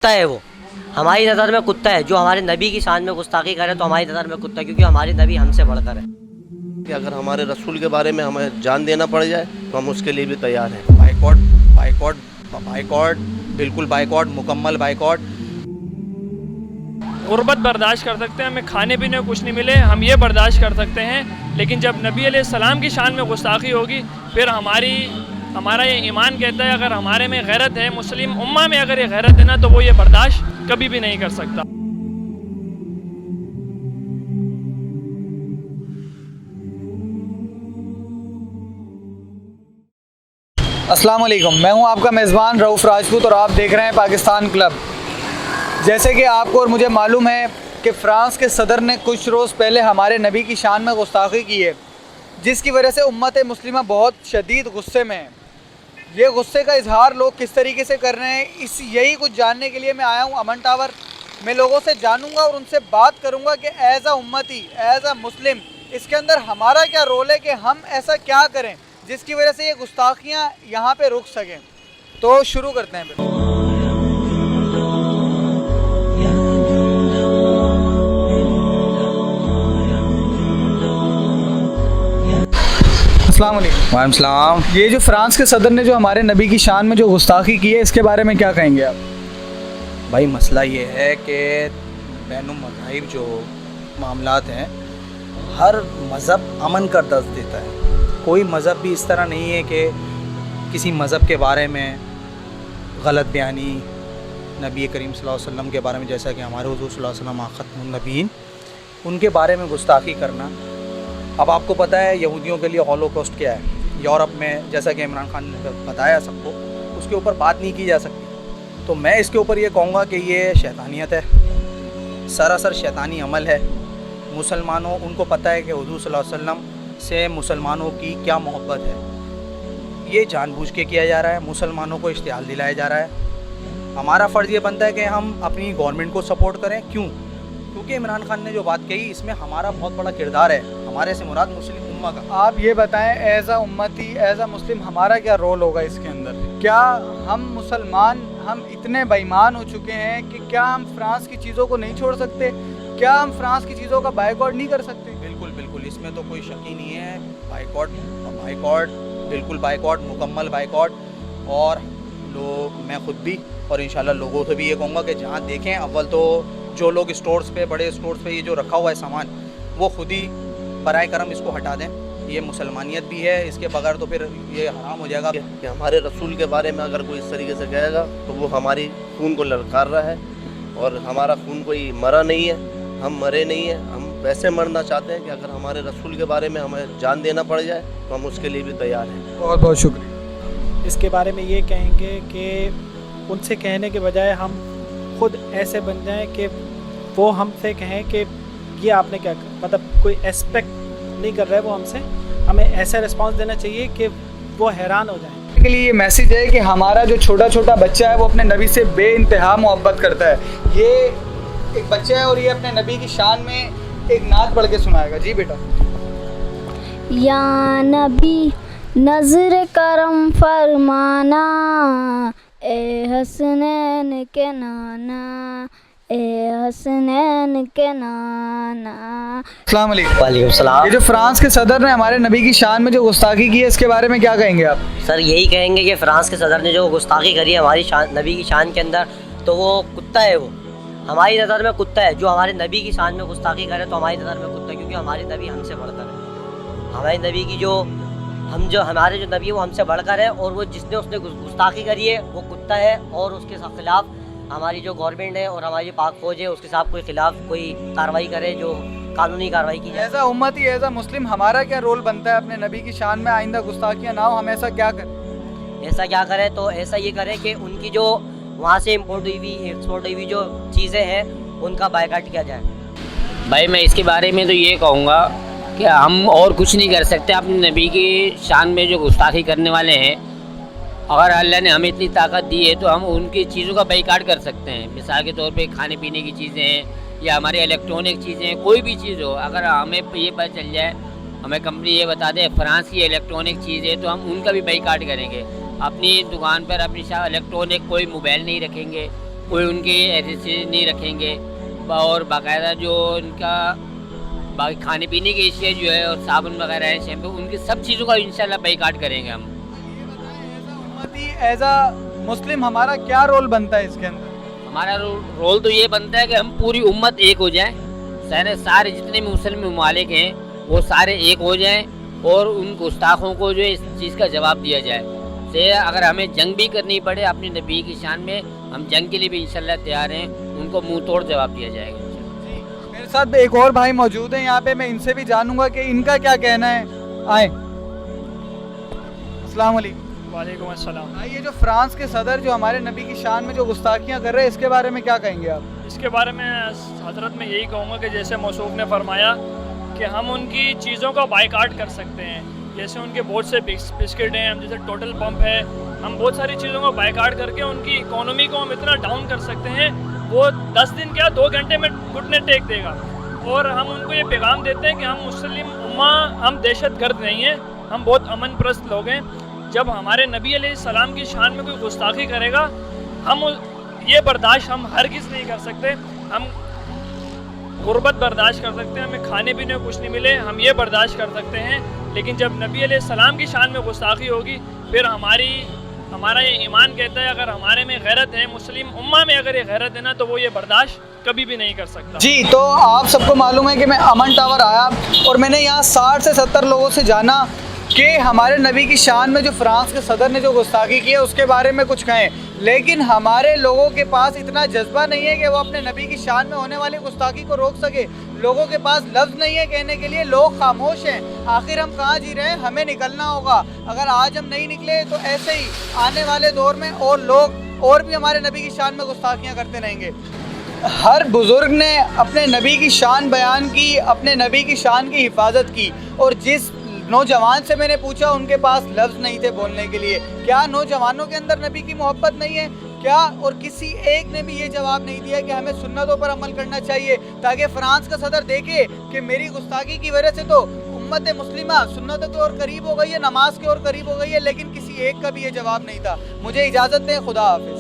कुत्ता है वो, हमारी नज़र में कुत्ता है। जो हमारे नबी की शान में गुस्ताखी करे तो हमारी नज़र में कुत्ता है, क्योंकि हमारे नबी हमसे बढ़कर है। कि अगर हमारे रसूल के बारे में हमें जान देना पड़ जाए तो हम उसके लिए भी तैयार हैं। बाइकॉट बाइकॉट बाइकॉट, बिल्कुल बाइकॉट, मुकम्मल बाइकॉट। गुर्बत बर्दाश्त कर सकते हैं, हमें खाने पीने को कुछ नहीं मिले, हम ये बर्दाश्त कर सकते हैं। लेकिन जब नबी अलैहिस्सलाम की शान में गुस्ताखी होगी, फिर हमारा ये ईमान कहता है, अगर हमारे में गैरत है, मुस्लिम उम्मा में अगर ये गैरत है ना, तो वो ये बर्दाश्त कभी भी नहीं कर सकता। अस्सलाम वालेकुम, मैं हूं आपका मेज़बान रऊफ़ राजपूत और आप देख रहे हैं पाकिस्तान क्लब। जैसे कि आपको और मुझे मालूम है कि फ़्रांस के सदर ने कुछ रोज़ पहले हमारे नबी की शान में गुस्ताखी की है, जिसकी वजह से उम्मत मुस्लिमा बहुत शदीद गुस्से में है। ये गुस्से का इजहार लोग किस तरीके से कर रहे हैं, यही कुछ जानने के लिए मैं आया हूँ अमन टावर। मैं लोगों से जानूँगा और उनसे बात करूँगा कि एज़ आ उम्मती, एज़ आ मुस्लिम, इसके अंदर हमारा क्या रोल है कि हम ऐसा क्या करें जिसकी वजह से ये गुस्ताखियाँ यहाँ पे रुक सकें। तो शुरू करते हैं फिर। अस्सलाम वालेकुम। वालेकुम सलाम। ये जो फ्रांस के सदर ने जो हमारे नबी की शान में जो गुस्ताखी की है, इसके बारे में क्या कहेंगे आप? भाई मसला ये है कि बैनुल मज़ाहिब जो मामलात हैं, हर मज़हब अमन का दर्ज देता है। कोई मज़हब भी इस तरह नहीं है कि किसी मज़हब के बारे में गलत बयानी, नबी करीम सल्लल्लाहु अलैहि वसल्लम के बारे में, जैसा कि हमारे हुज़ूर सल्लल्लाहु अलैहि वसल्लम ख़ातमुन नबीयीन, उनके बारे में गुस्ताखी करना। अब आपको पता है यहूदियों के लिए हॉलोकॉस्ट क्या है। यूरोप में, जैसा कि इमरान खान ने बताया सबको, उसके ऊपर बात नहीं की जा सकती। तो मैं इसके ऊपर ये कहूँगा कि ये शैतानियत है, सरासर शैतानी अमल है। मुसलमानों, उनको पता है कि हुज़ूर सल्लल्लाहु अलैहि वसल्लम से मुसलमानों की क्या मोहब्बत है। ये जानबूझ के किया जा रहा है, मुसलमानों को इश्तिहाल दिलाया जा रहा है। हमारा फ़र्ज़ ये बनता है कि हम अपनी गवर्नमेंट को सपोर्ट करें। क्यों? क्योंकि इमरान खान ने जो बात कही, इसमें हमारा बहुत बड़ा किरदार है। हमारे से मुराद मुस्लिम उम्मा का। आप ये बताएं, एज़ आ उम्मती, एज़ आ मुस्लिम, हमारा क्या रोल होगा इसके अंदर? क्या हम मुसलमान, हम इतने बेईमान हो चुके हैं कि क्या हम फ्रांस की चीज़ों को नहीं छोड़ सकते? क्या हम फ्रांस की चीज़ों का बाइकॉट नहीं कर सकते? बिल्कुल बिल्कुल, इसमें तो कोई शक ही नहीं है। बाइकॉट बाइकॉट, बिल्कुल बाइकॉट, मुकम्मल बाइकॉट। और मैं ख़ुद भी और इंशाल्लाह लोगों से भी ये कहूँगा कि जहाँ देखें, अव्वल तो जो लोग स्टोर्स पे, बड़े स्टोर्स पे ये जो रखा हुआ है सामान, वो खुद ही बराए करम इसको हटा दें। ये मुसलमानियत भी है, इसके बगैर तो फिर ये हराम हो जाएगा। कि हमारे रसूल के बारे में अगर कोई इस तरीके से कहेगा तो वो हमारी खून को ललकार रहा है, और हमारा खून कोई मरा नहीं है, हम मरे नहीं हैं। हम वैसे मरना चाहते हैं कि अगर हमारे रसूल के बारे में हमें जान देना पड़ जाए तो हम उसके लिए भी तैयार हैं। बहुत बहुत शुक्रिया। इसके बारे में ये कहेंगे कि उनसे कहने के बजाय हम खुद ऐसे बन जाएं कि वो हमसे कहें कि ये आपने क्या, मतलब कोई एक्सपेक्ट नहीं कर रहा है वो हमसे, हमें ऐसा रिस्पांस देना चाहिए कि वो हैरान हो जाएं। के लिए ये मैसेज है कि हमारा जो छोटा छोटा बच्चा है वो अपने नबी से बेइंतहा मोहब्बत करता है। ये एक बच्चा है और ये अपने नबी की शान में एक नात पढ़ के सुनाएगा। जी बेटा। या नबी नज़र करम फरमाना, ए हसनैन के नाना, ए हसनैन के नाना। अस्सलाम वालेकुम। वालेकुम सलाम। ये जो फ्रांस के सदर ने हमारे नबी की शान में जो गुस्ताखी की है, इसके बारे में क्या कहेंगे आप? सर यही कहेंगे कि फ्रांस के सदर ने जो गुस्ताखी करी है हमारी नबी की शान के अंदर, तो वो कुत्ता है। वो हमारी नज़र में कुत्ता है। जो हमारे नबी की शान में गुस्ताखी करे तो हमारी नज़र में कुत्ता है, क्योंकि हमारे नबी हमसे बढ़कर है। हमारे नबी की हमारे जो नबी है वो हमसे बढ़कर है, और वो जिसने उसने गुस्ताखी करी है वो कुत्ता है। और उसके खिलाफ हमारी जो गवर्नमेंट है और हमारी पाक फौज है, उसके साथ कोई खिलाफ कोई कार्रवाई करे, जो कानूनी कार्रवाई की जाए। एज़ आ उम्मती, एज़ आ मुस्लिम, हमारा क्या रोल बनता है अपने नबी की शान में आइंदा गुस्ताखियाँ ना हो? हम ऐसा क्या करें? ऐसा क्या करें? तो ऐसा ये करें कि उनकी जो वहाँ से इम्पोर्ट हुई हुई, एक्सपोर्ट हुई हुई जो चीज़ें हैं, उनका बायकाट किया जाए। भाई मैं इसके बारे में तो ये कहूँगा कि हम और कुछ नहीं कर सकते। अपने नबी की शान में जो गुस्ताखी करने वाले हैं, अगर अल्लाह ने हमें इतनी ताकत दी है तो हम उनकी चीज़ों का बाइकाट कर सकते हैं। मिसाल के तौर पे खाने पीने की चीज़ें हैं या हमारी इलेक्ट्रॉनिक चीज़ें, कोई भी चीज़ हो, अगर हमें ये पता चल जाए, हमें कंपनी ये बता दे फ्रांस की इलेक्ट्रॉनिक चीज़ है, तो हम उनका भी बाइकाट करेंगे। अपनी दुकान पर अपनी इलेक्ट्रॉनिक कोई मोबाइल नहीं रखेंगे, कोई उनके ऐसे चीज़ नहीं रखेंगे और बाकायदा जो उनका बाकी खाने पीने की एशिया जो है और साबुन वगैरह है, शैम्पू, उनकी सब चीज़ों का इंशाल्लाह बाइकाट करेंगे हम। एज अ मुस्लिम हमारा क्या रोल बनता है इसके अंदर? हमारा रोल तो ये बनता है कि हम पूरी उम्मत एक हो जाएं, सारे जितने भी मुस्लिम ममालिक हैं वो सारे एक हो जाएं और उन गुस्ताखों को जो इस चीज़ का जवाब दिया जाए। से अगर हमें जंग भी करनी पड़े अपने नबी की शान में, हम जंग के लिए भी इंशाल्लाह तैयार हैं, उनको मुंह तोड़ जवाब दिया जाएगा। मेरे साथ एक और भाई मौजूद हैं यहाँ पे, मैं इनसे भी जानूंगा कि इनका क्या कहना है। आए, अस्सलाम वालेकुम। वालेकुम अस्सलाम। भाई ये जो फ्रांस के सदर जो हमारे नबी की शान में जो गुस्ताखियाँ कर रहे हैं, इसके बारे में क्या कहेंगे आप? इसके बारे में हजरत में यही कहूँगा कि जैसे मौसूफ ने फरमाया कि हम उनकी चीज़ों का बाइकाट कर सकते हैं, जैसे उनके बहुत से बिस्किट हैं, हम जैसे टोटल पंप है, हम बहुत सारी चीज़ों का बाइकाट करके उनकी इकोनॉमी को हम इतना डाउन कर सकते हैं, वो 10 दिन क्या 2 घंटे में घुटने टेक देगा। और हम उनको ये पैगाम देते हैं कि हम मुस्लिम उम्मा, हम दहशतगर्द नहीं हैं, हम बहुत अमन परस्त लोग हैं। जब हमारे नबी अलैहिस्सलाम की शान में कोई गुस्ताखी करेगा, हम ये बर्दाश्त हम हरगिज़ नहीं कर सकते। हम गुर्बत बर्दाश्त कर सकते हैं, हमें खाने पीने को कुछ नहीं मिले, हम ये बर्दाश्त कर सकते हैं, लेकिन जब नबी अलैहिस्सलाम की शान में गुस्ताखी होगी, फिर हमारा ये ईमान कहता है अगर हमारे में गैरत है, मुस्लिम उम्मा में अगर ये गैरत है ना, तो वो ये बर्दाश्त कभी भी नहीं कर सकता। जी, तो आप सबको मालूम है कि मैं अमन टावर आया और मैंने यहाँ 60 से 70 लोगों से जाना कि हमारे नबी की शान में जो फ्रांस के सदर ने जो गुस्ताखी की है उसके बारे में कुछ कहें, लेकिन हमारे लोगों के पास इतना जज्बा नहीं है कि वो अपने नबी की शान में होने वाली गुस्ताखी को रोक सके। लोगों के पास लफ्ज़ नहीं है कहने के लिए, लोग खामोश हैं। आखिर हम कहाँ जी रहे हैं? हमें निकलना होगा। अगर आज हम नहीं निकले तो ऐसे ही आने वाले दौर में और लोग और भी हमारे नबी की शान में गुस्ताखियाँ करते रहेंगे। हर बुज़ुर्ग ने अपने नबी की शान बयान की, अपने नबी की शान की हिफाजत की, और जिस नौजवान से मैंने पूछा उनके पास लफ्ज़ नहीं थे बोलने के लिए। क्या नौजवानों के अंदर नबी की मोहब्बत नहीं है क्या? और किसी एक ने भी ये जवाब नहीं दिया कि हमें सुन्नतों पर अमल करना चाहिए, ताकि फ्रांस का सदर देखे कि मेरी गुस्ताखी की वजह से तो उम्मत मुस्लिमा सुन्नतों की ओर करीब हो गई है, नमाज की ओर करीब हो गई है, लेकिन किसी एक का भी ये जवाब नहीं था। मुझे इजाज़त दें, खुदा हाफिज़।